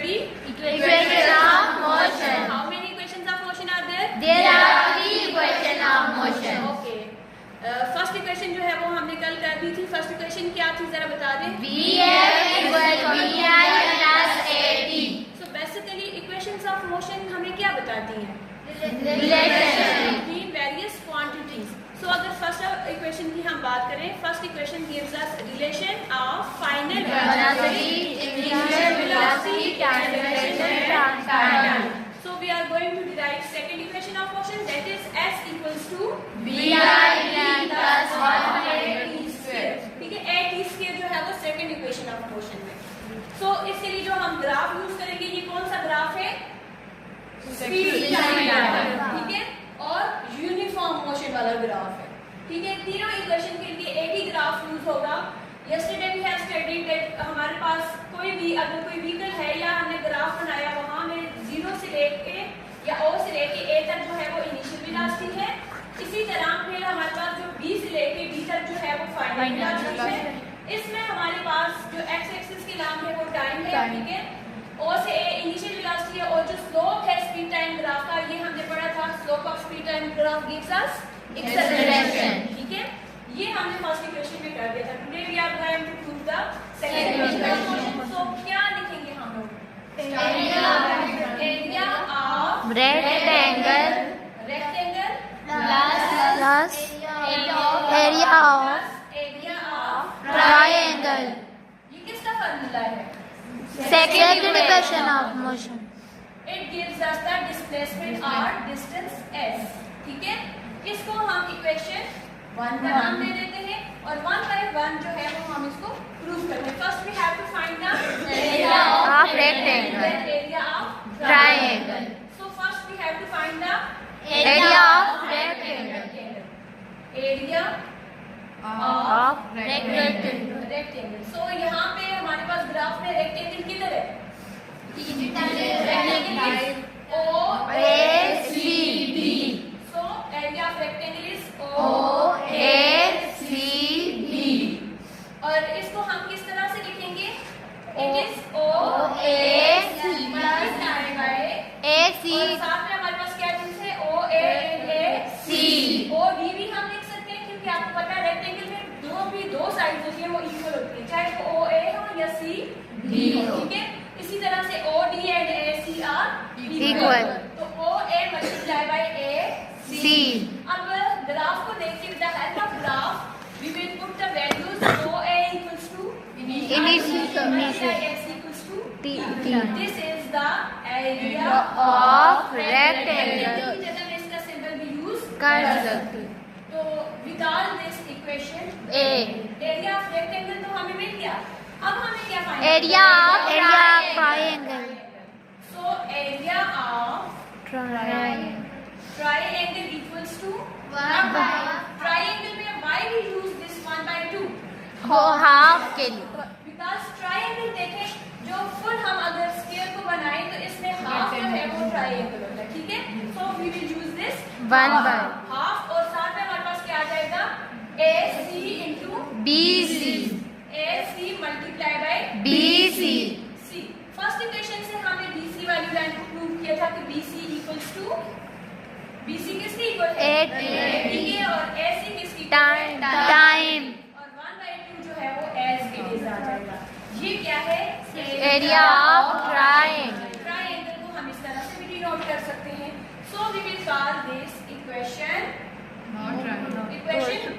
the equation of motion. How many equations of motion are there? There are 3 equation of motion. Okay. First equation जो है वो हमने कल कर दी थी. फर्स्ट इक्वेशन क्या थी जरा बता दें. Vf equal Vi plus At. So basically equations of motion हमें क्या बताती हैं? Relation between various quantities. So अगर फर्स्ट इक्वेशन की हम बात करें, first equation gives us relation of final velocity, initial velocity, and relation time. So we are going to derive second equation of motion, that is s equals to Vi plus 1 t square. ठीक है. at square जो है वो second equation of motion में. So इसके लिए जो हम ग्राफ यूज करेंगे, ये कौन सा ग्राफ है? Speed line. ठीक है. और यूनिफॉर्म मोशन वाला ग्राफ है. ठीक है. तीनों इक्वेशन के लिए एक ही ग्राफ यूज होगा. Yesterday we have studied that हमारे पास कोई भी अगर कोई व्हीकल है या हमने ग्राफ बनाया, वहां में 0 से लेके या O से लेके A तक जो है वो इनिशियल वेलोसिटी है. इसी तरह फिर हमारे पास जो B से लेके D तक जो है वो फाइनल वेलोसिटी है. इसमें हमारे पास जो x एक्सिस के नाम है वो टाइम है. ठीक है. O से A इनिशियल वेलोसिटी है और जो स्लोप है स्पीड टाइम ग्राफ का, ये हमने पढ़ा था. Slope of speed time graph gives us acceleration. ठीक है. ये हमने फर्स्ट इक्वेशन में कर दिया था. Today we are going to prove the second equation. So क्या लिखेंगे हम लोग? Area of rectangle plus area of area of triangle. ये किसका फार्मूला है? Second equation of motion. It gives us the displacement or distance s. ठीक है. इसको हम इक्वेशन 1 का नाम दे देते हैं और 1 by 1 जो है वो हम इसको प्रूव करते हैं. First we have to find the Area of rectangle. Area of Triangle. So first we have to find the Area of rectangle. area Of rectangle. rectangle. So यहाँ पे हमारे पास ग्राफ में रेक्टेंगल किधर है? rectangle is OACD. So area of rectangle is OACD. और इसको हम किस तरह से लिखेंगे? It is OAC plus by AC और साथ में हमारे पास क्या चीज है? OAC. OD भी हम लिख सकते हैं क्योंकि आपको पता है रेक्टेंगल में दो साइड्स होती है वो इक्वल होती है, चाहे वो OA हो या CD हो. ठीक है. इसी तरह से OD and AC are Equal. तो OA मल्टीप्लाई बाय AC. अब ग्राफ को देखिए, with the help of graph we will put the values. OA equals to Initial. AC equals to T. This is the area Of rectangle. की जगह में इसका symbol भी use कर सकते. तो we call this equation A. area of rectangle तो हमें मिल गया. अब हमें क्या find Area of triangle. So area of triangle equals to 1 by triangle में why we use this 1 by 2 half के लिए. because triangle देखें जो फुल हम अगर स्क्वायर को बनाएं तो इसमें हाफ जो है वो ट्रायंगल होता है. ठीक है. So we will use this 1 by half और साथ में हमारे पास क्या आ जाएगा? AC into BC. AC multiply by BC. C. First equation से हमने BC वाली लाइन को प्रूव किया था कि BC equals to BC किसकी इक्वल है? AT. के और AC किसकी Time. और 1 by 2 जो है वो as it is आ जाएगा. ये क्या है? Area of triangle. ट्रायंगल को हम इस तरह से भी डिनोट कर सकते हैं. So we will call this equation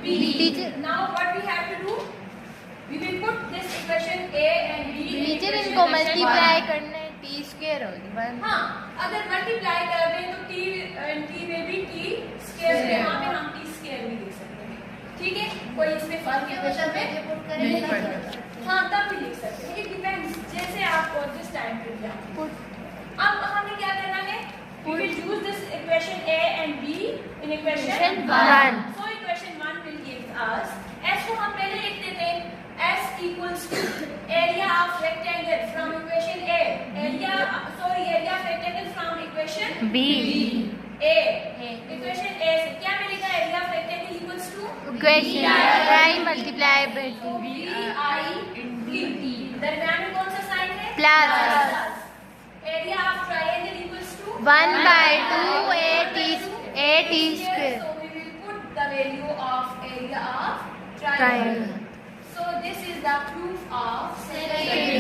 B. Teacher. Now what we have to do? We will put this equation A and B. in teacher equation इनको number मल्टीप्लाई 1. करना है T स्क्वायर होगी 1. हाँ, अगर मल्टीप्लाई कर दें तो T में भी T स्क्वायर है, यहाँ पे हम T स्क्वायर भी लिख सकते हैं. ठीक है. कोई इसमें फर्क है मतलब में नहीं पड़ता. हाँ तब भी लिख सकते हैं. इट डिपेंड्स जैसे आपको जिस टाइम पे भी आप. अब हमें क्या करना है? We will use this equation A and B in equation 1. So equation 1 will give us S को हम पहले लिख देते हैं. S equals to area of rectangle from equation A. Area of rectangle from equation B. A. Equation A से क्या मिलेगा? area of rectangle equals to Equation I multiply by B I T. दरम्यान में कौन सा साइन है? Plus. area of triangle equals to 1/2 AT square. So we will put the value of area of triangle. Triangle. So this is the proof of second